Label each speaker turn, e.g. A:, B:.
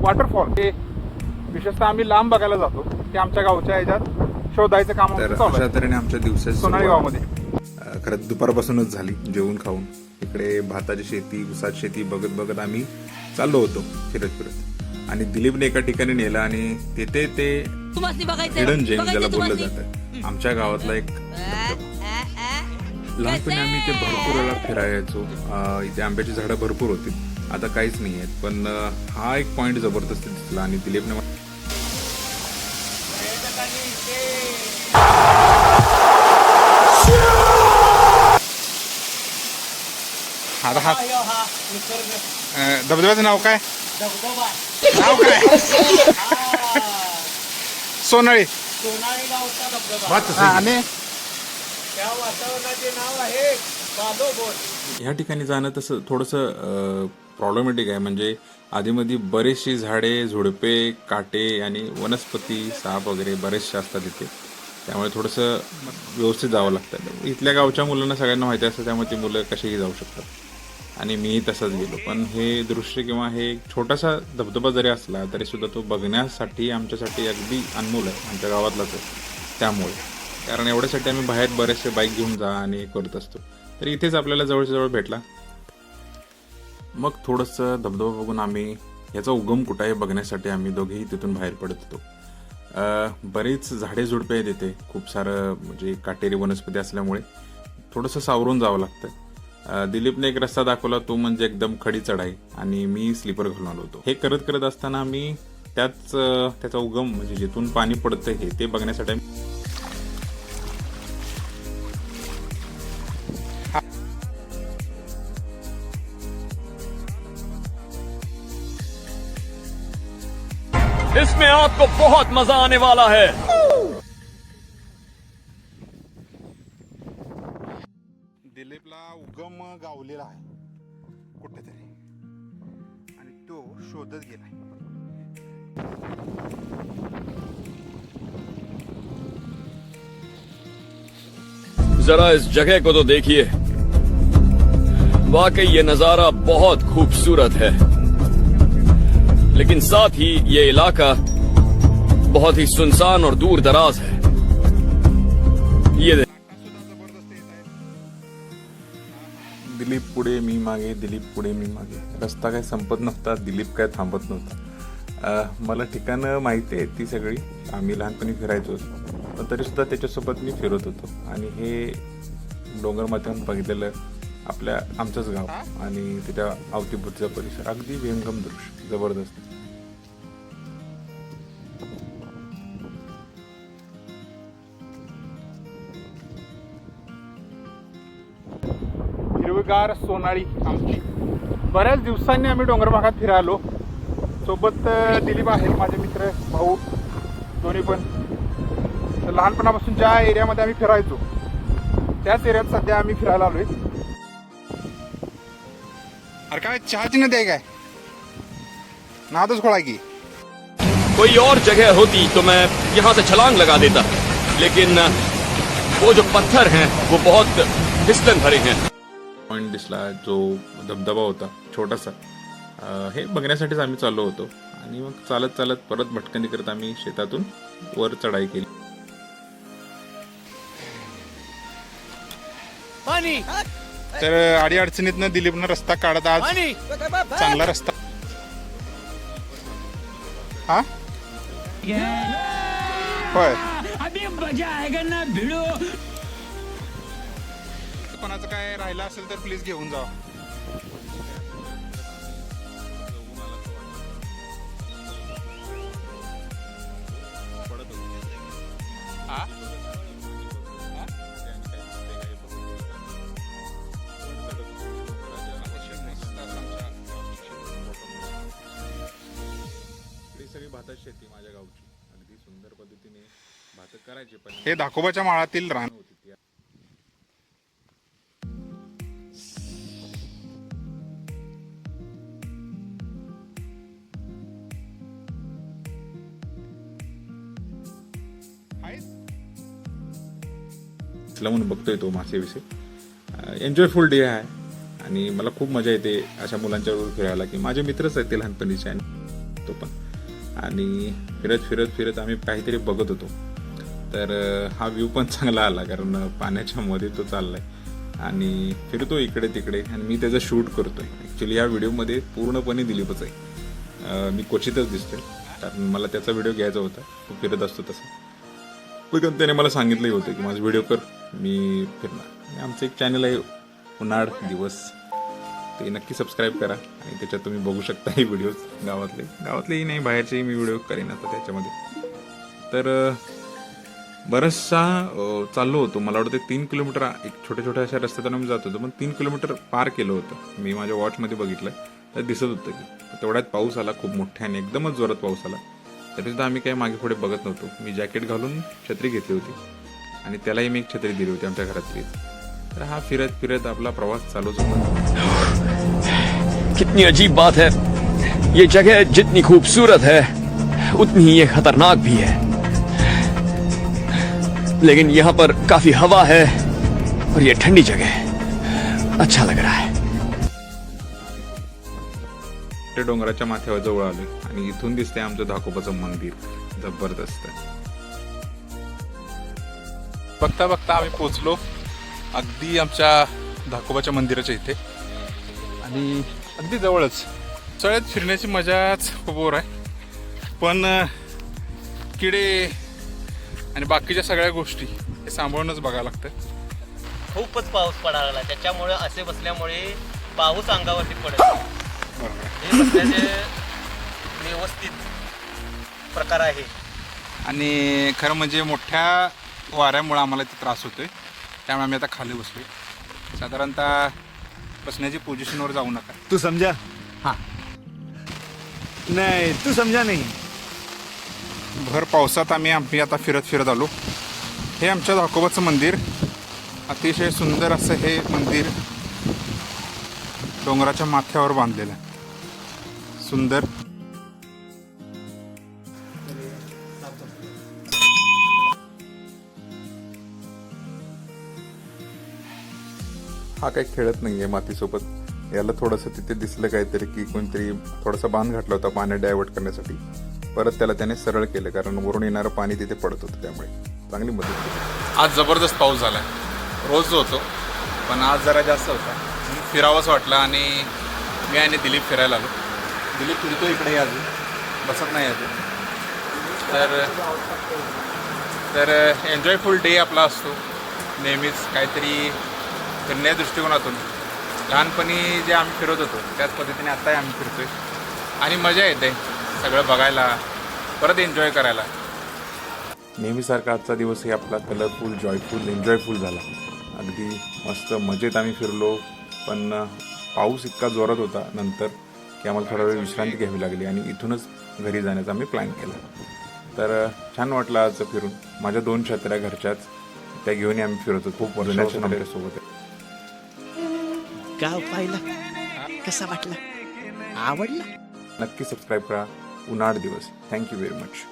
A: Waterfall हे विशेषतः आम्ही लांब बघायला जातो ते आमच्या गावच्या ह्याच्यात शोधायचं काम
B: तर
A: चालू
B: अशा
A: आहे
B: तऱ्हेने आमच्या दिवसाची
A: सोनाळी
B: सुरुवात,
A: गावामध्ये.
B: खरंच दुपारपासूनच झाली. जेवून खाऊन इकडे भाताची शेती, ऊसाची शेती बघत बघत आम्ही चाललो होतो फिरत फिरत. आणि दिलीपने एका ठिकाणी नेलं आणि तिथे ते हिडन जेम ज्याला बोललं जातं, आमच्या गावातला एक लहानपणी आम्ही ते भरपूर वेळा फिरायचो. इथे आंब्याची झाडं भरपूर होती, आता काहीच नाही आहेत. पण हा एक पॉइंट जबरदस्त दिसला आणि दिलीपने
A: आता हा धबधब्याचं नाव काय? नाव काय? सोनाळी. आणि
C: त्या वातावरणाचे नाव आहे बालोबोल.
B: ह्या ठिकाणी जाणं तसं थोडंसं प्रॉब्लेमॅटिक आहे. म्हणजे आधीमध्ये बरेचशी झाडे, झुडपे, काटे आणि वनस्पती, साप वगैरे बरेचसे असतात इथे. त्यामुळे थोडंसं व्यवस्थित जावं लागतं. इथल्या गावच्या मुलांना सगळ्यांना माहिती असतं, त्यामुळे ती मुलं कशीही जाऊ शकतात. आणि मीही तसाच गेलो. पण हे दृश्य किंवा हे छोटासा धबधबा जरी असला तरी सुद्धा तो बघण्यासाठी आमच्यासाठी अगदी अनमोल आहे. आमच्या गावातलाच आहे त्यामुळे. कारण एवढ्यासाठी आम्ही बाहेर बरेचसे बाईक घेऊन जा आणि करत असतो. तर इथेच आपल्याला जवळच्या जवळ भेटला. मग थोडंसं धबधबा बघून आम्ही ह्याचा उगम कुठं आहे बघण्यासाठी आम्ही दोघेही तिथून बाहेर पडत होतो. बरीच झाडे झुडपे आहेत इथे, खूप सारं म्हणजे काटेरी वनस्पती असल्यामुळे थोडंसं सावरून जावं लागतं. दिलीपने एक रस्ता दाखवला, तो म्हणजे एकदम खडी चढाई, आणि मी स्लीपर घालून आलो होतो. हे करत करत असताना आम्ही त्याचा उगम म्हणजे जिथून पाणी पडतं हे ते बघण्यासाठी
D: इसमें आपको बहुत मजा आने वाला है.
A: दिलीपला उगम गावलेला आहे कुठेतरी आणि तो शोधत गेलाय.
D: जरा इस जगह को तो देखिए, वाकई ये नजारा बहुत खूबसूरत है. लेकिन साथ ही ये इलाका बहुत ही सुनसान और दूर दराज है. ये
B: दिलीप पुढे मी मागे, दिलीप पुढे मी मागे. रस्ता काय संपत नव्हता, दिलीप काय थांबत नव्हता. मला ठिकाणं माहिती आहे ती सगळी, आम्ही लहानपणी फिरायचो, पण तरीसुद्धा त्याच्यासोबत मी फिरत होतो. आणि हे डोंगरमाथ्याहून बघितलेलं आमचंच गाव आणि त्याच्या अवतीभोवतीचा परिसर अगदी विहंगम दृश्य, जबरदस्त.
A: हिरवीगार सोनाळी आमची. बऱ्याच दिवसांनी आम्ही डोंगर भागात फिरायलो. सोबत दिलीप आहे, माझे मित्र, भाऊ दोन्ही पण. तर लहानपणापासून ज्या एरियामध्ये आम्ही फिरायचो त्याच एरियात सध्या आम्ही फिरायला आलोय. अरे काय चहाची नदी आहे काय? नादच खोळा की.
D: कोई और जगह होती तो मैं यहाँ से छलांग लगा देता, लेकिन वो जो पत्थर हैं वो बहुत फिसलन भरे हैं.
B: पॉइंट दिसला, जो धबधबा होता छोटासा, हे बघण्यासाठीच आम्ही चाललो होतो. आणि मग चालत चालत परत भटकंती करत आम्ही शेतातून वर चढाई केली.
A: तर अडीअडचणीतनं दिलीपनं रस्ता काढत आज चांगला रस्ता. हा होय. कोणाचं काय राहिलं असेल तर प्लीज घेऊन जा.
B: सगळी भातात शेती माझ्या गावची, अगदी सुंदर पद्धतीने भात करायचे. पण
A: हे दाखोबाच्या माळातील रान.
B: म्हणून बघतोय तो मासे विषय. एन्जॉयफुल डे आहे आणि मला खूप मजा येते अशा मुलांच्या बरोबर फिरायला, की माझे मित्रच आहेत ते लहानपणीचे. तो पण. आणि फिरत आम्ही काहीतरी बघत होतो. तर हा व्ह्यू पण चांगला आला, कारण पाण्याच्या मध्ये तो चाललाय आणि फिरतो इकडे तिकडे आणि मी त्याचं शूट करतोय. ॲक्च्युली या व्हिडिओमध्ये पूर्णपणे दिलीपच आहे. मी क्वचितच दिसतोय, कारण मला त्याचा व्हिडिओ घ्यायचा होता. तो फिरत असतो तसं. पण त्याने मला सांगितलंही होतं की माझा व्हिडिओ कर, मी फिरणार. आणि आमचं एक चॅनल आहे उन्हाळ दिवस, ते नक्की सबस्क्राईब करा आणि त्याच्यात तुम्ही बघू शकता हे व्हिडिओज गावातलेही नाही, बाहेरचेही मी व्हिडिओ करीन आता त्याच्यामध्ये. तर बरंचसा चाललो होतो. मला वाटतं 3 किलोमीटर एक छोट्या अशा रस्त्यातून मी जात होतो, पण 3 किलोमीटर पार केलं होतं. मी माझ्या वॉचमध्ये बघितलं तर दिसत होतं की तेवढ्यात पाऊस आला, खूप मोठ्याने एकदमच जोरात पाऊस आला. तरीसुद्धा आम्ही काही मागे पुढे बघत नव्हतो. मी जॅकेट घालून छत्री घेतली होती आणि त्यालाही मी एक छत्री दिली होती आमच्या घरातली. तर हा फिरत आपला प्रवास चालूच होता.
D: कितनी अजीब बात है, ये जगह जितनी खूबसूरत है उतनी ही ये खतरनाक भी है. लेकिन यहाँ पर काफी हवा है और ये ठंडी जगह है, अच्छा लग रहा है.
B: ते डोंगराच्या माथ्यावर जवळ आले आणि इथून दिसते आमचं धाकोबाचं मंदिर. जबरदस्त.
A: बघता बघता आम्ही पोचलो अगदी आमच्या धाकोबाच्या मंदिराच्या इथे आणि अगदी जवळच. चळ्यात फिरण्याची मजाच खूप वर आहे, पण किडे आणि बाकीच्या सगळ्या गोष्टी हे सांभाळूनच बघायला लागतं.
C: खूपच पाऊस पडायला लागला, त्याच्यामुळे असे बसल्यामुळे पाऊस अंगावरती पडत नाही. हे बसण्याचे व्यवस्थित प्रकार आहे.
A: आणि खरं म्हणजे मोठ्या वाऱ्यामुळे आम्हाला इथे त्रास होतोय, त्यामुळे आम्ही आता खाली बसलोय. साधारणतः बसण्याची पोझिशनवर जाऊ नका.
E: तू समझा?
A: हाँ.
E: नहीं, तू समझा नहीं.
A: भर पावसात आम्ही आता फिरत आलो. हे आमच्या धाकोबाचं मंदिर, अतिशय सुंदर असं हे मंदिर डोंगराच्या माथ्यावर बांधलेलं आहे. सुंदर.
B: हा काही खेळत नाहीये मातीसोबत. याला थोडंसं तिथे दिसलं काहीतरी की कोणतरी थोडासा बांध घातला होता पाणी डायव्हर्ट करण्यासाठी. परत त्याने सरळ केलं, कारण वरून येणारं पाणी तिथे पडत होतं, त्यामुळे चांगली मदत केली.
A: आज जबरदस्त पाऊस झाला. रोज होतो, पण आज जरा जास्त होता. फिरावंच वाटलं आणि मी आणि दिलीप फिरायला आलो. दिलीप फिरतो इकडे अजून, बसत नाही अजून. तर एन्जॉयफुल डे आपला असतो नेहमीच. काहीतरी फिरण्या दृष्टिकोनातून लहानपणी जे आम्ही फिरत होतो त्याच पद्धतीने आत्ताही आम्ही फिरतोय आणि मजा येते सगळं बघायला, परत एन्जॉय करायला.
B: नेहमीसारखा आजचा दिवसही आपला कलरफुल, जॉयफुल, एन्जॉयफुल झाला. अगदी मस्त मजेत आम्ही फिरलो. पण पाऊस इतका जोरात होता नंतर की आम्हाला थोडा वेळ विश्रांती घ्यावी लागली आणि इथूनच घरी जाण्याचा आम्ही प्लॅन केला. तर छान वाटलं आज फिरून. माझ्या 2 छत्र्या घरच्याच, त्या घेऊन आम्ही फिरत होतो. खूप वर्षापासून आमच्यासोबत आहे.
E: गाव पाहिला कसा वाटला? आवडला?
B: नक्की सबस्क्राईब करा. उन्हाळ दिवस. Thank you very much.